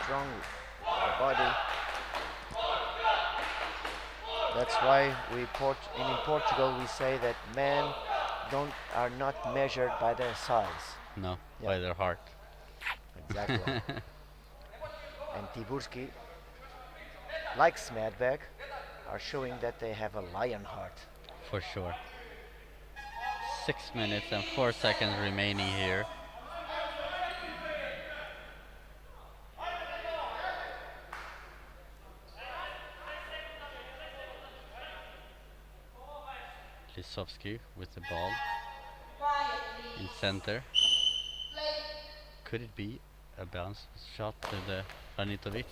strong body. That's why in Portugal we say that men are not measured by their size. No, Yeah, by their heart. exactly. And Tiburski, like Smedberg, are showing that they have a lion heart. For sure. 6 minutes and 4 seconds remaining here. Lisowski with the ball in center. Could it be a bounce shot to the Ranitovic?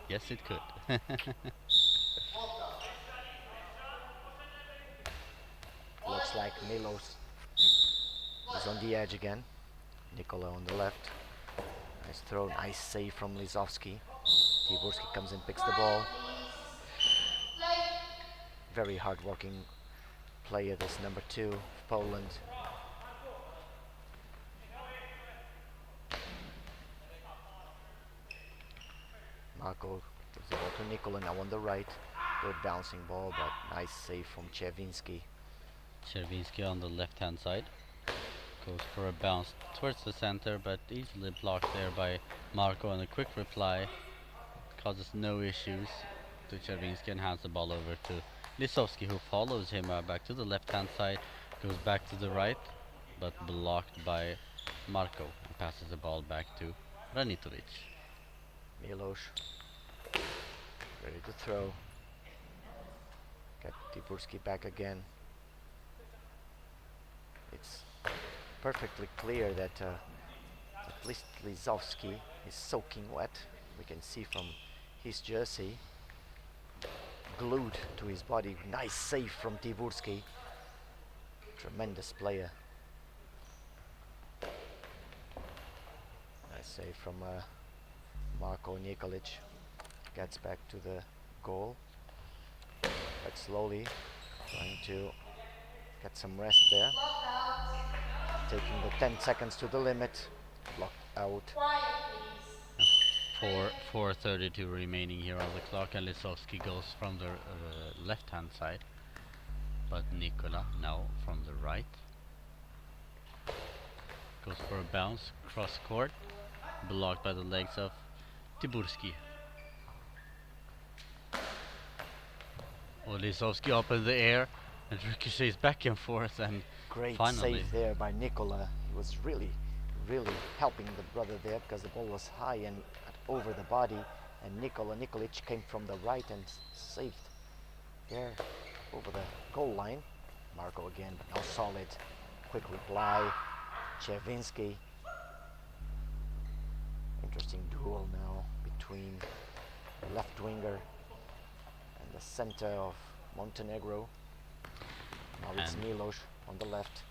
Yes, it could. Looks like Milos is on the edge again. Nikola on the left. Nice throw, nice save from Lisowski. Tiburski comes and picks the ball. Very hard-working player, this number 2 of Poland. Marco gives the ball to Nikola now on the right. Good bouncing ball, but nice save from Czerwinski. Czerwinski on the left hand side. Goes for a bounce towards the center, but easily blocked there by Marco, and a quick reply causes no issues to Czerwinski and hands the ball over to Lisowski, who follows him back to the left hand side, goes back to the right, but blocked by Marco, and passes the ball back to Ranitovic. Milos ready to throw. Get Tiburski back again. It's perfectly clear that at least Lisowski is soaking wet. We can see from his jersey, glued to his body. Nice save from Tiburski. Tremendous player. Nice save from Marko Nikolic. Gets back to the goal, but slowly trying to get some rest there. Taking the 10 seconds to the limit. Blocked out. 4:32 remaining here on the clock, and Lisowski goes from the left hand side, but Nikola now from the right. Goes for a bounce, cross court, blocked by the legs of Tiburski. Lisowski up in the air and ricochets back and forth, and Great finally save there by Nikola. He was really helping the brother there because the ball was high and over the body, and Nikola Nikolic came from the right and saved there over the goal line. Marco again, but now solid. Quick reply. Czerwinski. Interesting duel now between the left winger and the center of Montenegro. Now it's Milos on the left.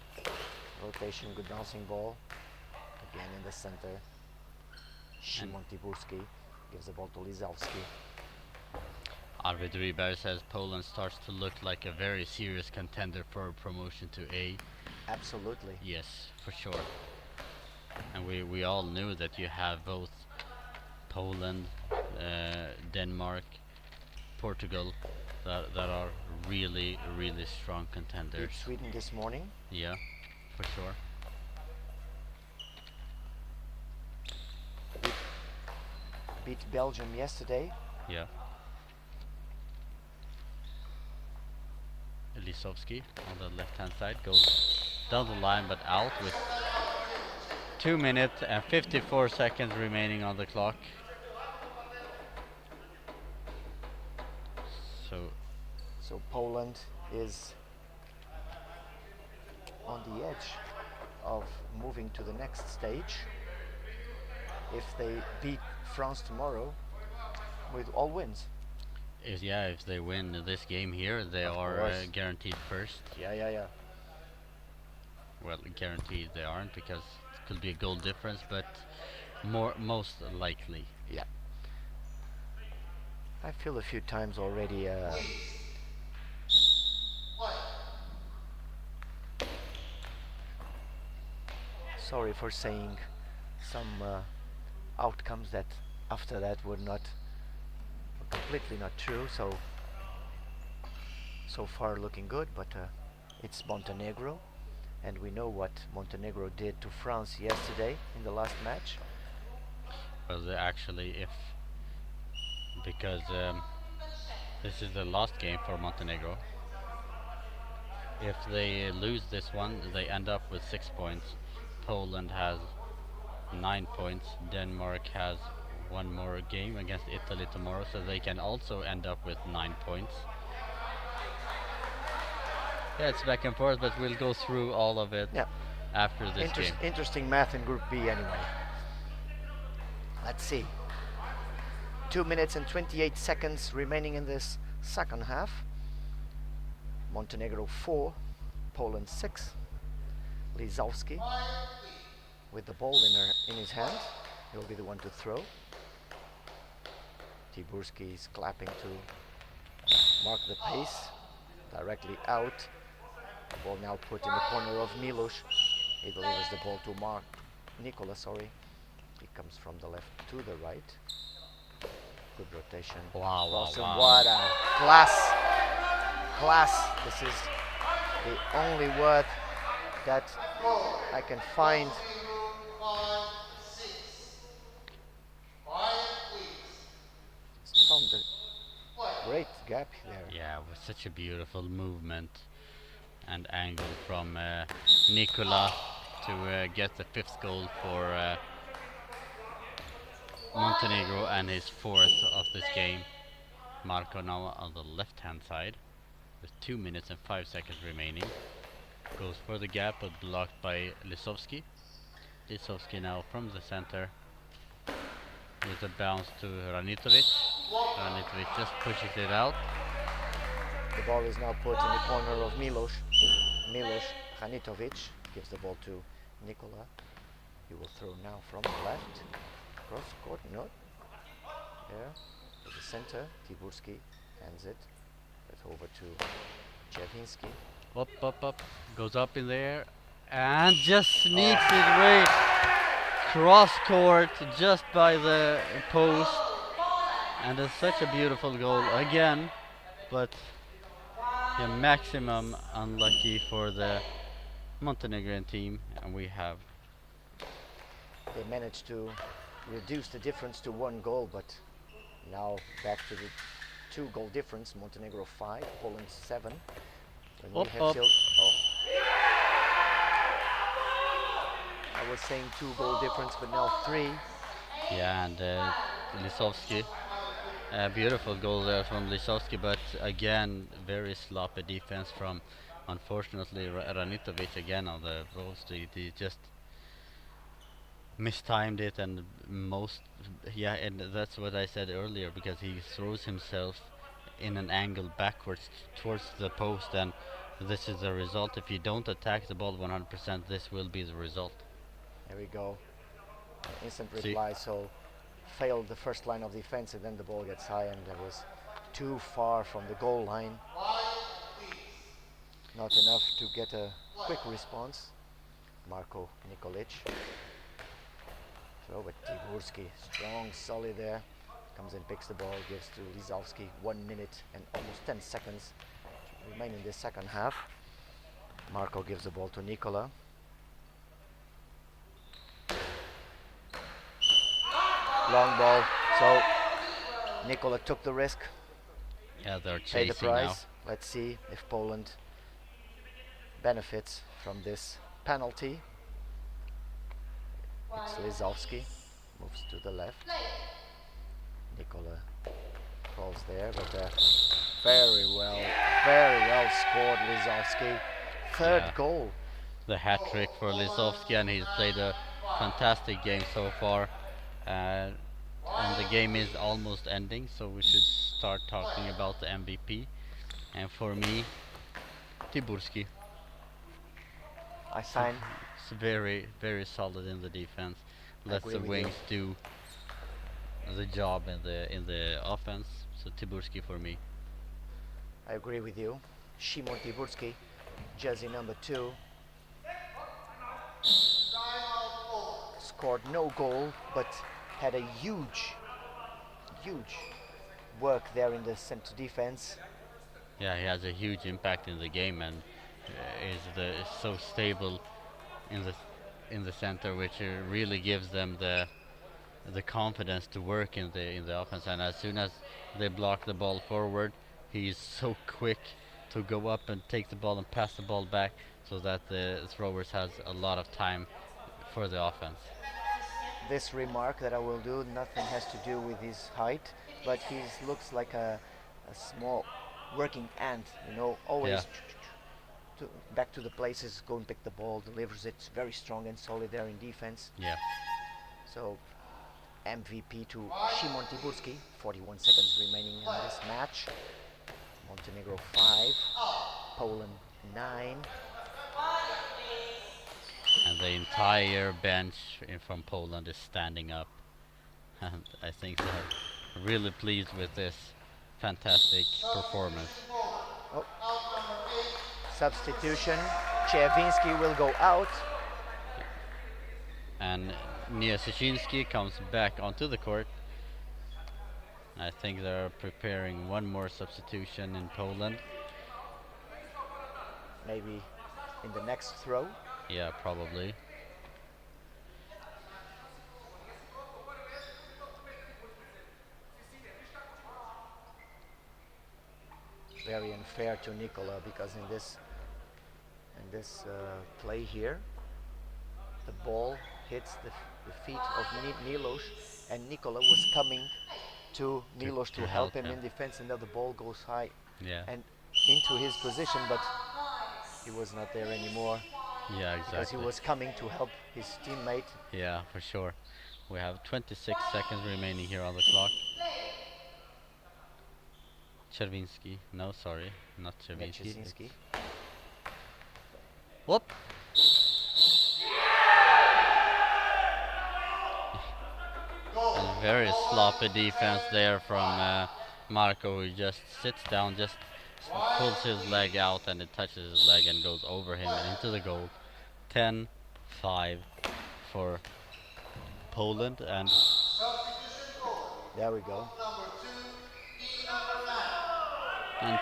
Rotation, good bouncing ball. Again in the center. Szymon Tiburski gives the ball to Lisowski. Arvid Ryberg says Poland starts to look like a very serious contender for promotion to A. Absolutely. Yes, for sure. And we all knew that you have both Poland, Denmark, Portugal that are really strong contenders. Beat Sweden this morning. Yeah, for sure. Beat Belgium yesterday. Yeah. Lisowski on the left hand side goes down the line but out with 2 minutes and 54 seconds remaining on the clock. So Poland is on the edge of moving to the next stage. If they beat France tomorrow with all wins. If they win this game here, they are guaranteed first. Yeah. Well, guaranteed they aren't, because it could be a goal difference, but most likely. Yeah. I feel a few times already sorry for saying some outcomes that after that were completely not true. So far looking good, but it's Montenegro, and we know what Montenegro did to France yesterday in the last match. Well, actually, if because this is the last game for Montenegro. If they lose this one, they end up with 6 points. Poland has 9 points. Denmark has one more game against Italy tomorrow, so they can also end up with 9 points. Yeah, it's back and forth, but we'll go through all of it after this game. Interesting math in Group B anyway. Let's see. 2 minutes and 28 seconds remaining in this second half. Montenegro 4, Poland 6. Lizowski with the ball in his hand. He'll be the one to throw. Tiburski is clapping to mark the pace. Directly out. The ball now put in the corner of Milos. He delivers the ball to Nicola, sorry. He comes from the left to the right. Good rotation. Wow, wow. What a class. Class. This is the only word that I can find. Found a great gap there. Yeah, with such a beautiful movement and angle from Nicola to get the 5th goal for Montenegro and his 4th of this game. Marco now on the left hand side with 2 minutes and 5 seconds remaining. Goes for the gap but blocked by Lisowski. Lisowski now from the center with a bounce to Ranitovic. Ranitovic just pushes it out. The ball is now put in the corner of Milos. Ranitovic gives the ball to Nikola. He will throw now from the left. Cross court, no. There, to the center. Tiburski hands it. It's over to Javinski. Up. Goes up in there and just sneaks it way cross court just by the post. And it's such a beautiful goal again, but the maximum unlucky for the Montenegrin team, and we have. They managed to reduce the difference to 1 goal, but now back to the 2-goal difference. Montenegro 5, Poland 7. I was saying 2-goal difference, but now 3. Yeah, and Lisowski. A beautiful goal there from Lisowski, but again, very sloppy defense from, unfortunately, Ranitovic again on the post. He just mistimed it, and and that's what I said earlier, because he throws himself in an angle backwards towards the post, and this is the result. If you don't attack the ball 100%, this will be the result. There we go. Instant reply. So failed the first line of defense, and then the ball gets high, and it was too far from the goal line. Not enough to get a quick response. Marko Nikolic. So, but Tiburski, strong, solid there. Comes and picks the ball, gives to Lizowski. 1 minute and almost 10 seconds remain in this second half. Marko gives the ball to Nikola. Long ball. So Nikola took the risk. Yeah, they're paid chasing the price. now. Let's see if Poland benefits from this penalty. It's Lizowski, moves to the left. Nikola crawls there, but very well scored Lizowski. Third goal. The hat trick for Lisowski, and he's played a fantastic game so far. And the game is almost ending, so we should start talking about the MVP. And for me, Tiburski. I sign. It's very solid in the defense. Lets the wings do the job in the offense. So Tiburski for me. I agree with you. Szymon Tiburski, jersey number 2. Scored no goal, but had a huge huge work there in the center defense. Yeah, he has a huge impact in the game and is so stable in the center, which really gives them the confidence to work in the offense. And as soon as they block the ball forward, he's so quick to go up and take the ball and pass the ball back, so that the throwers has a lot of time for the offense. This remark that I will do, nothing has to do with his height, but he looks like a small working ant, you know, Yeah, always back to the places, go and pick the ball, delivers it, very strong and solid there in defense. yeah. So MVP to Szymon Tiburski, 41 seconds remaining in this match. Montenegro 5, Poland 9. And the entire bench from Poland is standing up. And I think they're really pleased with this fantastic performance. Oh. Substitution, Czerwinski will go out. And Niesichinski comes back onto the court. I think they're preparing one more substitution in Poland. Maybe in the next throw. Yeah, probably. Very unfair to Nikola, because in this play here, the ball hits the feet of Milos, and Nikola was coming to Milos to help him in defense, and now the ball goes high Yeah. and into his position, but he was not there anymore. Yeah, Because he exactly. was coming to help his teammate. Yeah, for sure. We have 26 seconds remaining here on the clock. Czerwinski. No, sorry, not Czerwinski. Niesichinski. Whoop! And very sloppy defense there from Marco, who just sits down, just pulls his leg out, and it touches his leg and goes over him and into the goal. 10-5 for Poland, and There we go.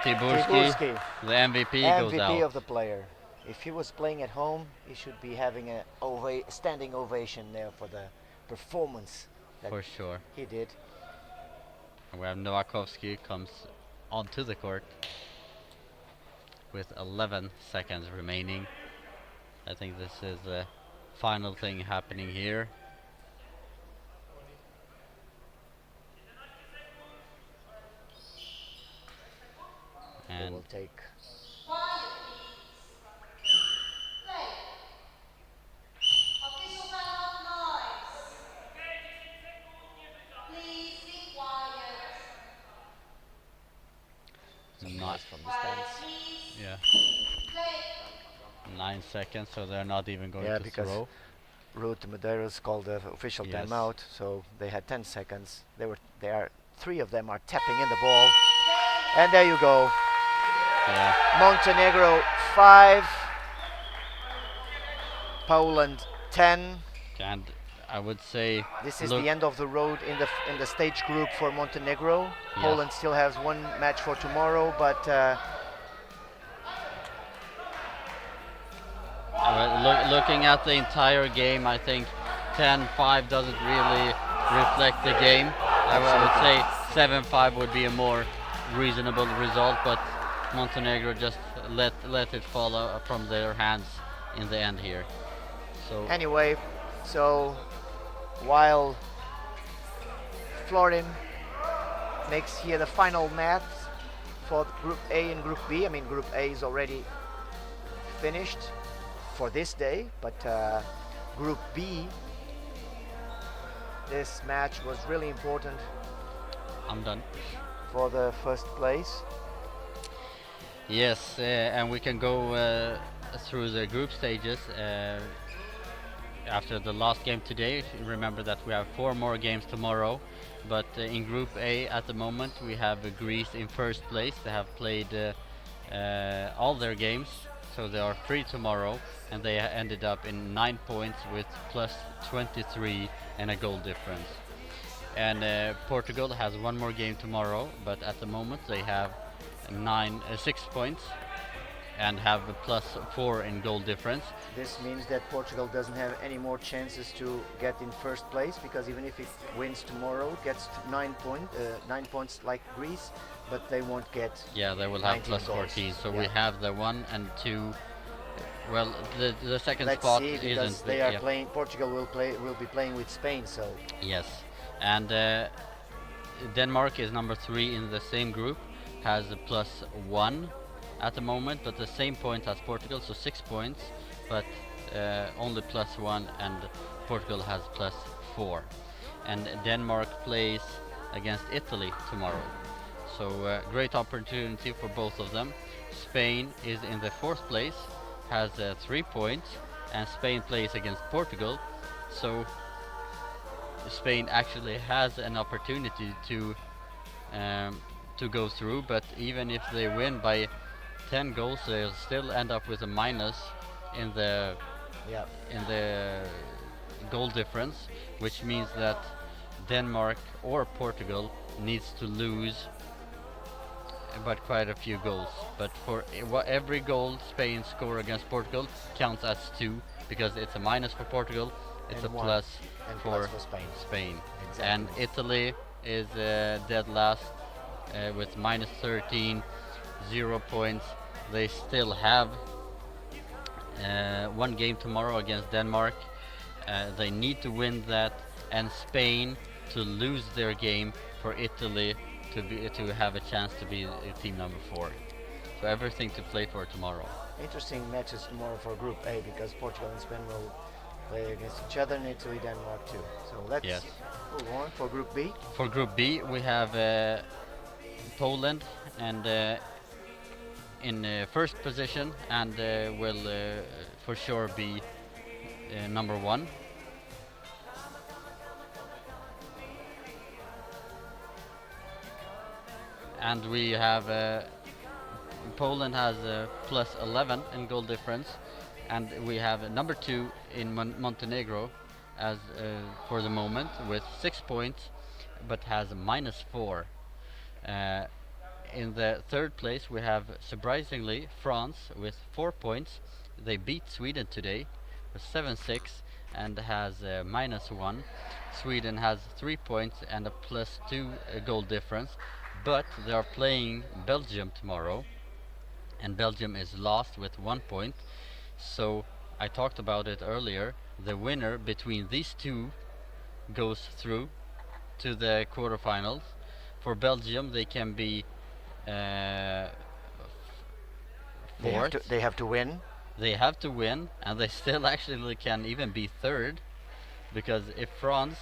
Tiburski, the MVP, goes MVP out. of the player. If he was playing at home, he should be having a standing ovation there for the performance that For sure. he did. And we have Nowakovsky comes onto the court with 11 seconds remaining. I think this is the final thing happening here. They And will take some Not- noise from the stands. yeah, 9 seconds, so they're not even going Yeah, to because throw. Ruud Medeiros called the official Yes. timeout, so they had 10 seconds. Three of them are tapping in the ball, and there you go. Yeah, Montenegro 5, Poland 10. and I would say This is look, the end of the road in the stage group for Montenegro. Yes. Poland still has one match for tomorrow, but looking at the entire game, I think 10-5 doesn't really reflect the game. I would say 7-5 would be a more reasonable result, but Montenegro just let it fall from their hands in the end here. So anyway, so while Florin makes here the final math for Group A and Group B. I mean, Group A is already finished for this day, but Group B, this match was really important I'm done. for the first place. Yes, and we can go through the group stages after the last game today. Remember that we have 4 more games tomorrow, but in Group A at the moment we have Greece in first place. They have played all their games, so they are free tomorrow, and they ended up in 9 points with plus 23 and a goal difference. And Portugal has one more game tomorrow, but at the moment they have 6 points and have a +4 in goal difference. This means that Portugal doesn't have any more chances to get in first place, because even if it wins tomorrow, it gets 9 points like Greece, but they won't get. Yeah, they will have 19 +14. goals. So Yeah. we have the 1 and 2. Well, the second Let's spot see, because isn't. they are yeah. playing. Portugal will be playing with Spain, so. Yes, and Denmark is number 3 in the same group, has a +1 at the moment, but the same point as Portugal, so 6 points, but only +1, and Portugal has +4. And Denmark plays against Italy tomorrow, so great opportunity for both of them. Spain is in the 4th place, has 3 points, and Spain plays against Portugal, so Spain actually has an opportunity to go through, but even if they win by 10 goals, they'll still end up with a minus in the Yeah. goal difference, which means that Denmark or Portugal needs to lose but quite a few goals. But for every goal Spain score against Portugal counts as 2, because it's a minus for Portugal, it's And a one. plus And for plus for Spain. Spain. Exactly. And Italy is dead last with -13, 0 points. They still have one game tomorrow against Denmark. They need to win that, and Spain to lose their game for Italy to have a chance to be team number 4. So everything to play for tomorrow. Interesting matches tomorrow for Group A, because Portugal and Spain will play against each other, and Italy, Denmark too. So let's Yes. move on for Group B. For Group B, we have Poland and in first position, and will for sure be number 1. And we have Poland has +11 in goal difference, and we have number 2 in Montenegro as for the moment with 6 points, but has a -4. In the 3rd place we have, surprisingly, France with 4 points. They beat Sweden today with 7-6 and has -1. Sweden has 3 points and a +2 goal difference, but they are playing Belgium tomorrow, and Belgium is last with 1 point. So I talked about it earlier, the winner between these two goes through to the quarterfinals. For Belgium, they can be fourth. They have to win. They have to win, and they still actually can even be 3rd, because if France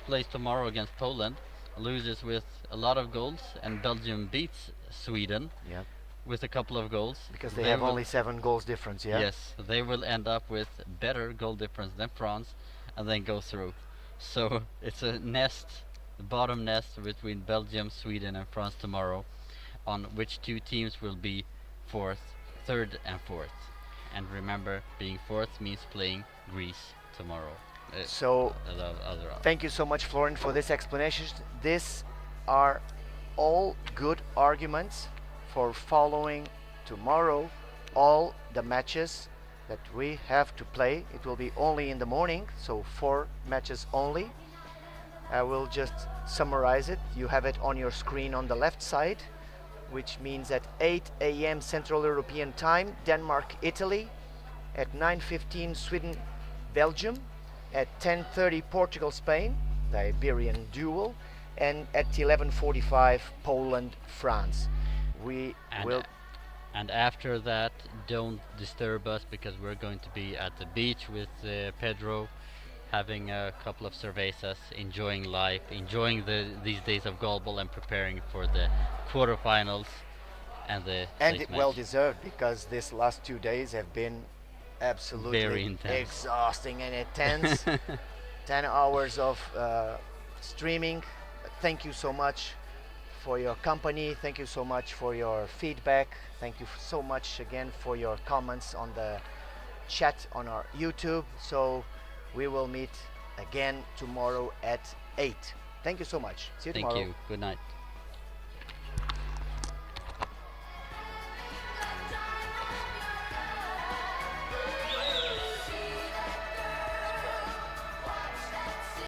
plays tomorrow against Poland, loses with a lot of goals, and Belgium beats Sweden Yeah. with a couple of goals, Because they have will- only 7 goals difference. Yeah. Yes, they will end up with better goal difference than France, and then go through. So it's a the bottom nest between Belgium, Sweden, and France tomorrow, on which 2 teams will be 4th, 3rd, and 4th. And remember, being 4th means playing Greece tomorrow. So Other thank you so much, Florian, for this explanation. These are all good arguments for following tomorrow all the matches that we have to play. It will be only in the morning, so 4 matches only. I will just summarize it. You have it on your screen on the left side, which means at 8 a.m. Central European Time, Denmark, Italy. At 9:15, Sweden, Belgium. At 10:30, Portugal, Spain, the Iberian duel. And at 11:45, Poland, France. We will. And after that, don't disturb us, because we're going to be at the beach with Pedro, having a couple of cervezas, enjoying life, enjoying these days of GOALBALL, and preparing for the quarterfinals and the And sixth it well match. deserved, because this last 2 days have been absolutely Very intense. exhausting and intense. 10 hours of streaming. Thank you so much for your company. Thank you so much for your feedback. Thank you so much again for your comments on the chat on our YouTube. So we will meet again tomorrow at 8. Thank you so much. See you Thank tomorrow. you. Good night.